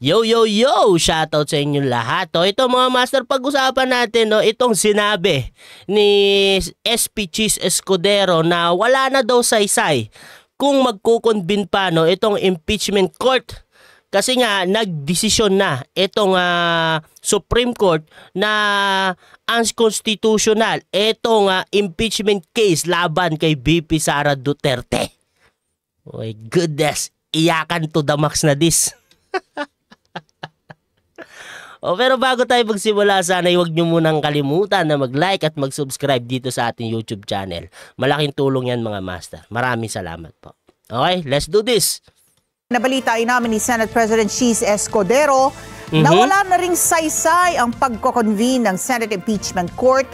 Yo, yo, yo! Shoutout sa inyong lahat. Ito mga master, pag-usapan natin itong sinabi ni SP Chis Escudero na wala na daw saysay kung magkukonvene pa itong impeachment court. Kasi nga, nagdesisyon na itong Supreme Court na unconstitutional itong impeachment case laban kay VP Sara Duterte. Oh my goodness, iyakan to the max na this. Pero bago tayo magsimula, sana huwag nyo munang kalimutan na mag-like at mag-subscribe dito sa ating YouTube channel. Malaking tulong yan mga master. Maraming salamat po. Okay, let's do this. Nabalitain namin ni Senate President Chis Escudero na wala na ring saysay ang pagko-convene ng Senate Impeachment Court.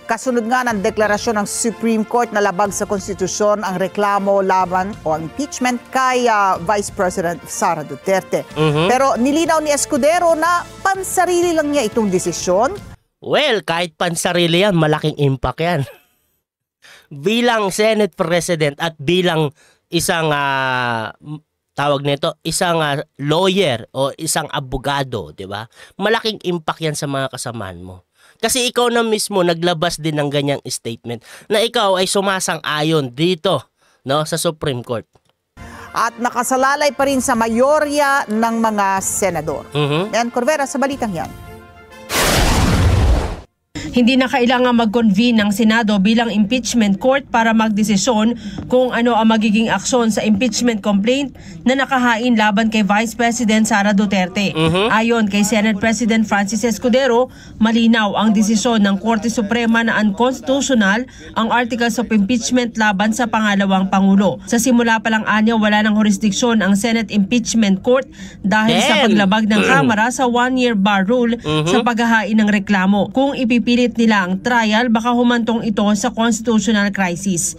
Kasunod nga ng deklarasyon ng Supreme Court na labag sa konstitusyon ang reklamo laban o ang impeachment kay Vice President Sara Duterte. Pero nilinaw ni Escudero na pansarili lang niya itong desisyon. Well, kahit pansarili yan, malaking impact yan. Bilang Senate President at bilang isang tawag nito, isang lawyer o isang abogado, di ba? Malaking impact yan sa mga kasamaan mo. Kasi ikaw na mismo naglabas din ng ganyang statement na ikaw ay sumasang-ayon dito sa Supreme Court. At nakasalalay pa rin sa mayorya ng mga senador. Yan, Corvera, sa balitang yan. Hindi na kailangan mag-convene ng Senado bilang impeachment court para magdesisyon kung ano ang magiging aksyon sa impeachment complaint na nakahain laban kay Vice President Sara Duterte. Ayon kay Senate President Francis Escudero, malinaw ang desisyon ng Korte Suprema na unconstitutional ang Articles of Impeachment laban sa pangalawang Pangulo. Sa simula pa lang anya, wala ng jurisdiksyon ang Senate Impeachment Court dahil sa paglabag ng Kamara sa one-year bar rule sa paghahain ng reklamo. Kung ipipilit nila ang trial, baka humantong ito sa constitutional crisis.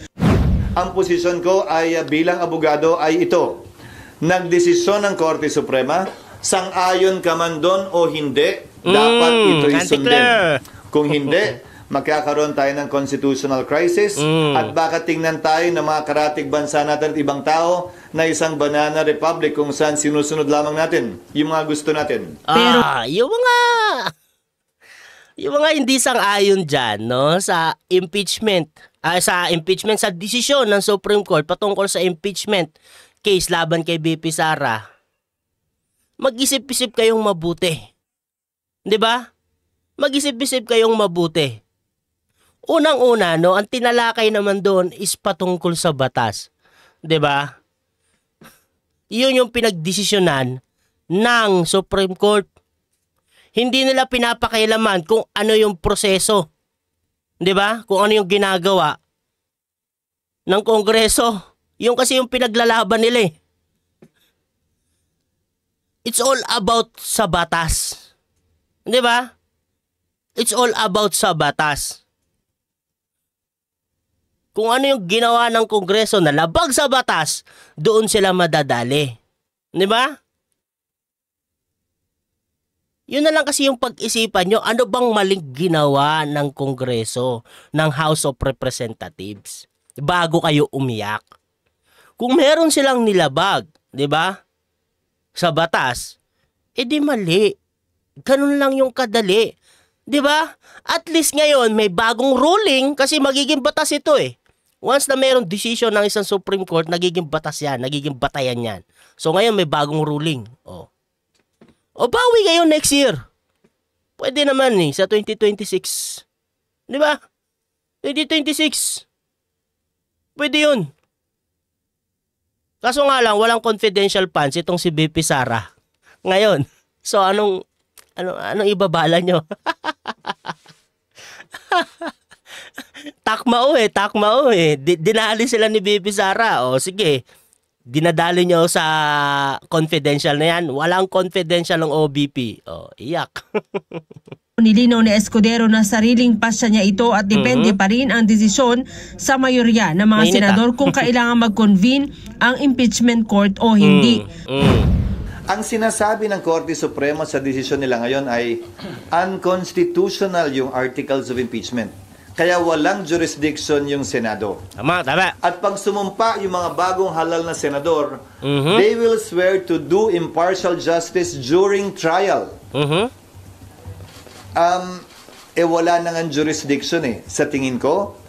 Ang posisyon ko ay bilang abogado ay ito. Nagdesisyon ng Korte Suprema, sang-ayon ka man doon o hindi, dapat ito isundin. Kung hindi, magkakaroon tayo ng constitutional crisis at baka tingnan tayo ng mga karatig bansa natin at ibang tao na isang banana republic kung saan sinusunod lamang natin yung mga gusto natin. Pero yung mga hindi sang-ayon dyan sa impeachment, sa desisyon ng Supreme Court patungkol sa impeachment case laban kay VP Sara, mag-isip-isip kayong mabuti. 'Di ba? Mag-isip-isip kayong mabuti. Unang-una, ang tinalakay naman doon is patungkol sa batas. 'Di ba? Iyon yung pinagdesisyonan ng Supreme Court. Hindi nila pinapakailaman kung ano yung proseso. 'Di ba? Kung ano yung ginagawa ng Kongreso. Yung kasi yung pinaglalaban nila. It's all about sa batas. 'Di ba? It's all about sa batas. Kung ano yung ginawa ng Kongreso na labag sa batas, doon sila madadali. 'Di ba? Yun na lang kasi yung pag-isipan nyo, ano bang maling ginawa ng Kongreso, ng House of Representatives, bago kayo umiyak. Kung meron silang nilabag, di ba, sa batas, edi mali. Ganun lang yung kadali. Di ba? At least ngayon, may bagong ruling kasi magiging batas ito Once na mayroong decision ng isang Supreme Court, nagiging batas yan, nagiging batayan yan. So ngayon, may bagong ruling. O bawi kayo next year. Pwede naman sa 2026. Di ba? 2026. Pwede yun. Kaso nga lang, walang confidential funds itong si VP Sara. Ngayon. So anong ibabala nyo? Takmao Dinali sila ni VP Sara. O sige. Dinadali nyo sa confidential na yan. Walang confidential ng OBP. Iyak. Nilinaw ni Escudero na sariling pasya niya ito at depende pa rin ang desisyon sa mayorya ng mga senador kung kailangan mag-convene ang impeachment court o hindi. Ang sinasabi ng Korte Suprema sa desisyon nila ngayon ay unconstitutional yung Articles of Impeachment. Kaya walang jurisdiction yung Senado. Tama, tama. At pag sumumpa yung mga bagong halal na senador, they will swear to do impartial justice during trial. Wala na nga jurisdiction eh. Sa tingin ko,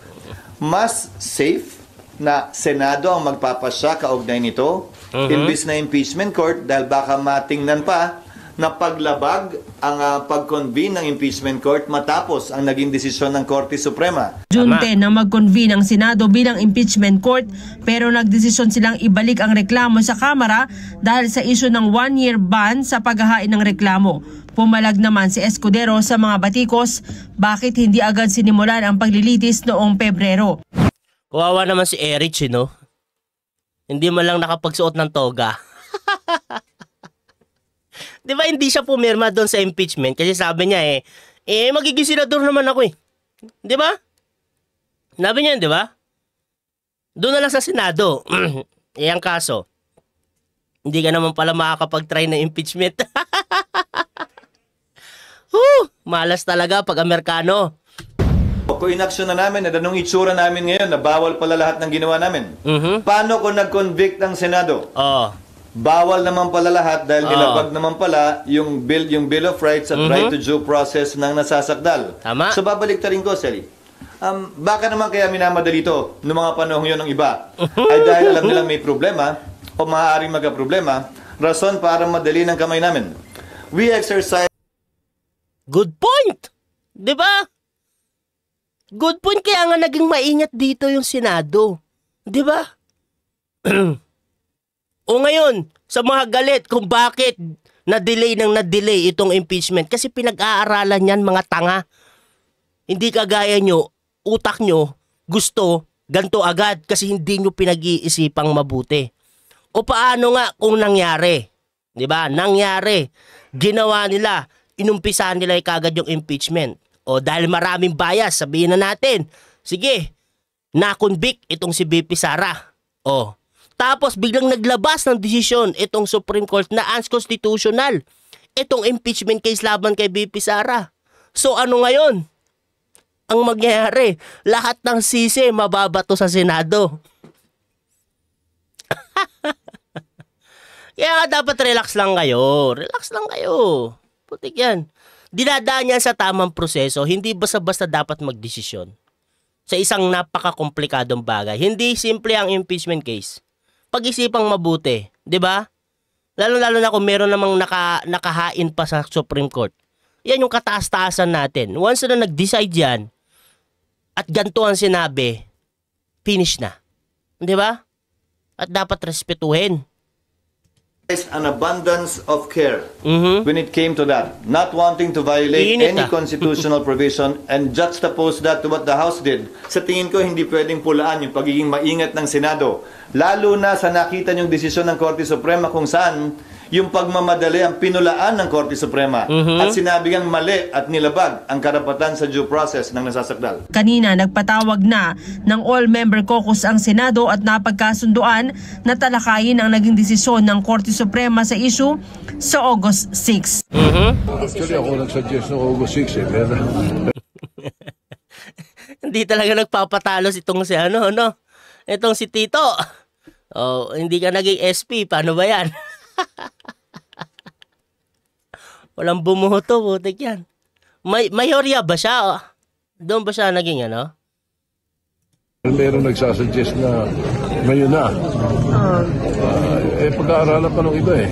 mas safe na Senado ang magpapasya kaugnay nito, imbis na impeachment court, dahil baka matingnan pa na paglabag ang pag-convene ng impeachment court matapos ang naging desisyon ng Korte Suprema. June 10 na mag-convene ang Senado bilang impeachment court, pero nagdesisyon silang ibalik ang reklamo sa Kamara dahil sa isyu ng 1-year ban sa paghahain ng reklamo. Pumalag naman si Escudero sa mga batikos bakit hindi agad sinimulan ang paglilitis noong Pebrero. Kawawa naman si Erich, no? Hindi man lang nakapagsuot ng toga. Di ba hindi siya pumirma doon sa impeachment? Kasi sabi niya magiging senador naman ako eh. Di ba? Sabi niya, di ba? Doon na lang sa Senado. Ang kaso, hindi ka naman pala makakapag-try ng impeachment. Malas talaga pag Amerikano. Kung inaksyon na namin, at anong itsura namin ngayon na bawal pala lahat ng ginawa namin? Paano kung nag-convict ang Senado? Bawal naman pala lahat dahil nilabag naman pala yung Bill of Rights at right to due process ng nasasakdal. Tama. So babalik ta rin ko, Sally. Baka naman kaya minamadali ito noong mga panahon yun ng iba? Ay dahil alam nilang may problema o maaaring magka-problema, rason para madali ng kamay namin. We exercise... Good point! Di ba? Good point, kaya nga naging maingat dito yung Senado. Di ba? O ngayon, sa mga galit kung bakit na-delay itong impeachment. Kasi pinag-aaralan yan mga tanga. Hindi kagaya nyo, utak nyo, gusto, ganto agad kasi hindi nyo pinag-iisipang mabuti. O paano nga kung nangyari? Di ba? Nangyari. Ginawa nila, inumpisahan nila kagad yung impeachment. O dahil maraming bias, sabihin na natin, sige, na-convict itong si BP Sara. O, tapos biglang naglabas ng desisyon itong Supreme Court na unconstitutional itong impeachment case laban kay BP Sara. So ano ngayon? Ang mangyayari, lahat ng sisi mababato sa Senado. Kaya dapat relax lang kayo. Relax lang kayo. Putik yan. Dinadaan yan sa tamang proseso. Hindi basta-basta dapat magdesisyon sa isang napaka-komplikadong bagay. Hindi simple ang impeachment case. Pag-isipang mabuti, 'di ba? Lalo-lalo na kung meron namang nakahain pa sa Supreme Court. Yan yung kataas-taasan natin. Once na nag-decide yan at ganito ang sinabi, finish na. 'Di ba? At dapat respetuhin. An abundance of care when it came to that, not wanting to violate any constitutional provision, and juxtapose that to what the House did. Sa tingin ko, hindi pwedeng pulaan yung pagiging maingat ng Senado, lalo na sa nakita niyong desisyon ng Korte Suprema kung saan yung pagmamadali ang pinulaan ng Korte Suprema at sinabi ngang mali at nilabag ang karapatan sa due process ng nasasakdal. Kanina nagpatawag na ng all-member caucus ang Senado at napagkasunduan na talakayin ang naging desisyon ng Korte Suprema sa issue sa August 6. Actually, ako nag-suggest ng August 6 eh. Pero... Hindi talaga nagpapatalo itong si itong si Tito. Oh, hindi ka naging SP, paano ba yan? Walang bumuto, butik yan. Mayorya ba siya? Doon ba siya naging Meron nagsasuggest na ngayon na. Pag-aaralan pa ng iba eh.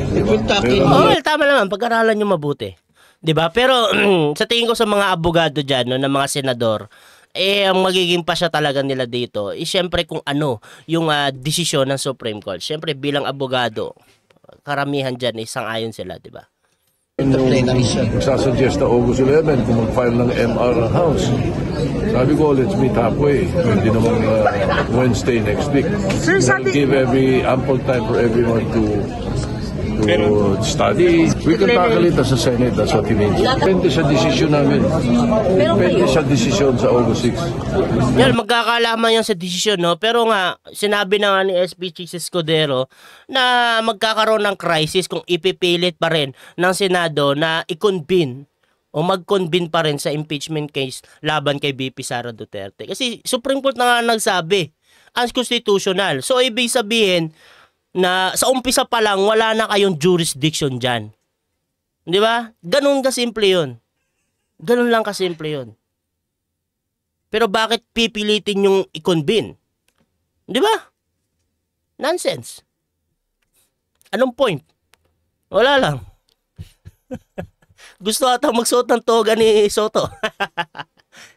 Tama naman, pag-aaralan nyo mabuti. 'Di ba? Pero sa tingin ko sa mga abogado dyan, ng mga senador, ang magiging pasya talaga nila dito, syempre kung yung desisyon ng Supreme Court. Syempre bilang abogado, karamihan dyan sang-ayon sila, 'di ba? Nagsasuggest na August 11 kung mag-file ng MR ang House. Sabi ko, let's meet halfway. Hindi naman Wednesday next week. That'll give ample time for everyone to study. We can tackle it as a Senate, that's what he means. Depende sa desisyon namin. Depende sa desisyon sa August 6. Yan, magkakalaman yan sa desisyon, no? Pero nga, sinabi na nga ni SP Chief Escudero na magkakaroon ng crisis kung ipipilit pa rin ng Senado na i-convene o mag-convene pa rin sa impeachment case laban kay VP Sara Duterte. Kasi Supreme Court na nga nagsabi, unconstitutional. So, ibig sabihin na sa umpisa pa lang, wala na kayong jurisdiction dyan. Di ba? Ganun kasimple yun. Ganun lang kasimple yun. Pero bakit pipilitin yung i-convene? Di ba? Nonsense. Anong point? Wala lang. Gusto ata magsuot ng toga ni Soto.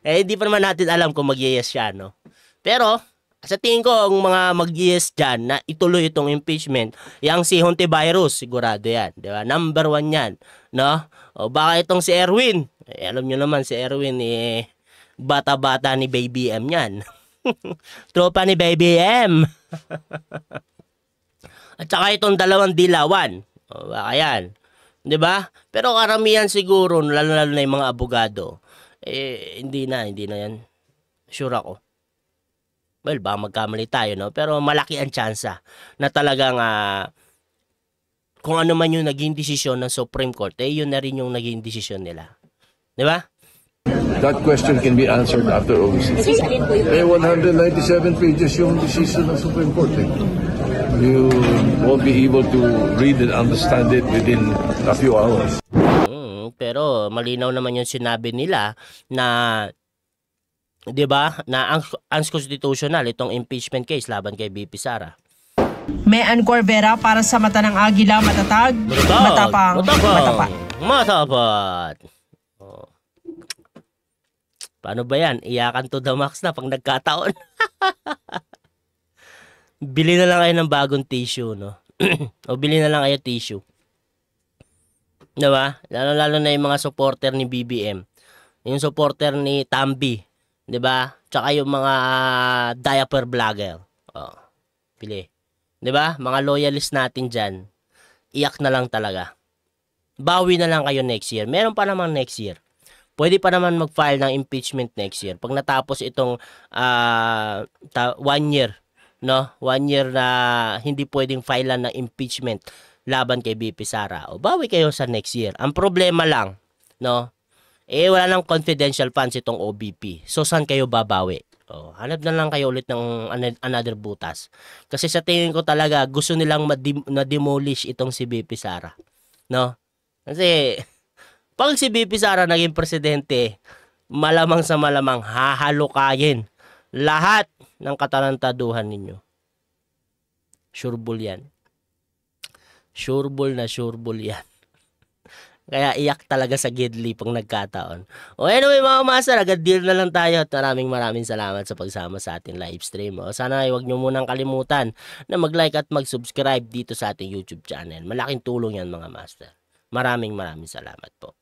Hindi pa naman natin alam kung mag-yes siya, no? Pero, sa tingin ko, ang mga mag-yes dyan na ituloy itong impeachment, yung si Hontiveros, sigurado yan. Di ba? Number 1 yan, no? O baka itong si Erwin. Alam nyo naman, si Erwin, bata-bata ni Baby M yan. Tropa ni Baby M. At saka itong dalawang dilawan. O baka yan. 'Di ba? Pero karamihan siguro, lalo na yung mga abogado, hindi na yan. Sure ako. Well, baka magkamali tayo, no? Pero malaki ang tsansa na talagang kung ano man yung naging desisyon ng Supreme Court, yun na rin yung naging desisyon nila. 'Di ba? That question can be answered after OVC. 197 pages yung decision ng Supreme Court. You won't be able to read and understand it within a few hours. Pero malinaw naman yung sinabi nila na, 'di ba, na unconstitutional itong impeachment case laban kay VP Sara. Mean Corvera para sa mata ng Agila, matatag, matapang, matapat. Matapat. Oh. Paano ba yan? Iyakan to the max na pag nagkataon. Bili na lang kayo ng bagong tissue, no? O bili na lang kayo tissue. Diba? Lalo na yung mga supporter ni BBM. Yung supporter ni Tambi. Diba? Tsaka yung mga diaper vlogger. O, bili. Diba? Mga loyalist natin dyan. Iyak na lang talaga. Bawi na lang kayo next year. Meron pa namang next year. Pwede pa naman mag-file ng impeachment next year. Pag natapos itong 1 year, no? 1 year na hindi pwedeng filean ng impeachment laban kay VP Sara. O bawi kayo sa next year. Ang problema lang, no? Wala nang confidential funds itong OBP. So saan kayo babawi? O, hanap na lang kayo ulit ng another butas. Kasi sa tingin ko talaga gusto nilang na-demolish itong si VP Sara, no? Kasi pag si VP Sara naging presidente, malamang sa malamang hahalukayin lahat ng katarantaduhan ninyo. Sureball yan. Sureball na sureball yan. Kaya iyak talaga sa Gidley pang nagkataon. O anyway mga master, agad deal na lang tayo at maraming salamat sa pagsama sa ating live stream. O sana ay huwag nyo munang kalimutan na mag-like at mag-subscribe dito sa ating YouTube channel. Malaking tulong yan mga master. Maraming salamat po.